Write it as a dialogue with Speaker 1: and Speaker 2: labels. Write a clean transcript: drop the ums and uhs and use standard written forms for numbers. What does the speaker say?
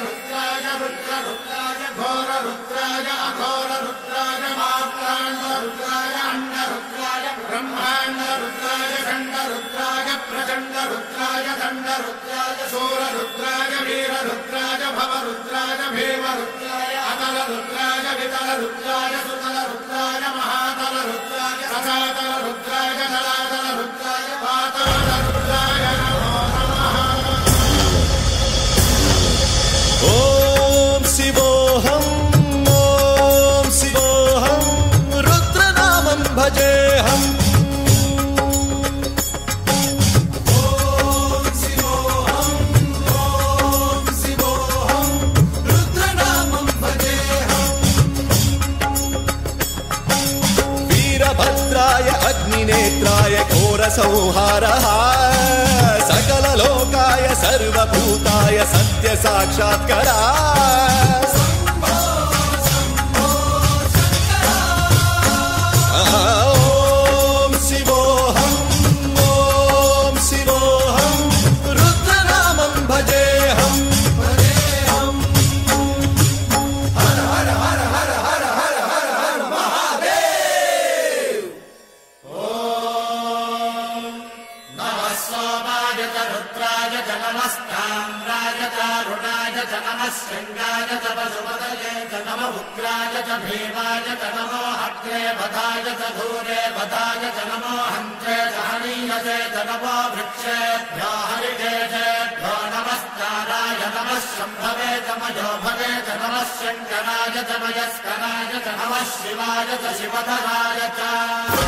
Speaker 1: रुद्राय रुद्राय घोर रुद्राय अघोर रुद्राय मात्राण्ड रुद्राय अंड रुद्राय ब्रह्मांड रुद्राय खंड रुद्राय प्रचंड रुद्राय दंड रुद्राय शूर रुद्राय वीर रुद्राय भव रुद्राय भीम रुद्राय अतल रुद्राय वितल रुद्राय सुतल रुद्राय महातल रुद्राय रसातल रुद्राय जलातल रुद्राय पाताल रुद्राय नमो नमः।
Speaker 2: ओम शिवोऽहं रुद्रनामं भजेऽहम्। वीरभद्राय अग्निनेत्राय घोरसंहारः सकललोकाय सर्वभूताय सत्यसाक्षात्करा। ओम शिवोऽहं रुद्रनामं भजेऽहम्। हर हर हर हर हर हर हर हर महादेव।
Speaker 1: नमः सोमाय च रुद्राय च नमस्ताम्राय च अरुणाय च नमः शृङ्गाय च पशुपतये च नमः उग्राय च भीमाय च नमो अग्रे वधाय च धूरे वधाय च नमो हन्त्रे च हनीयसे च नमो वृक्षेभ्यो हरिकेशेभ्यो नमस्काराय नमः शम्भवे च मयोभवे च नमः शङ्कराय च मयस्कराय च नमः शिवाय च शिवधराय च।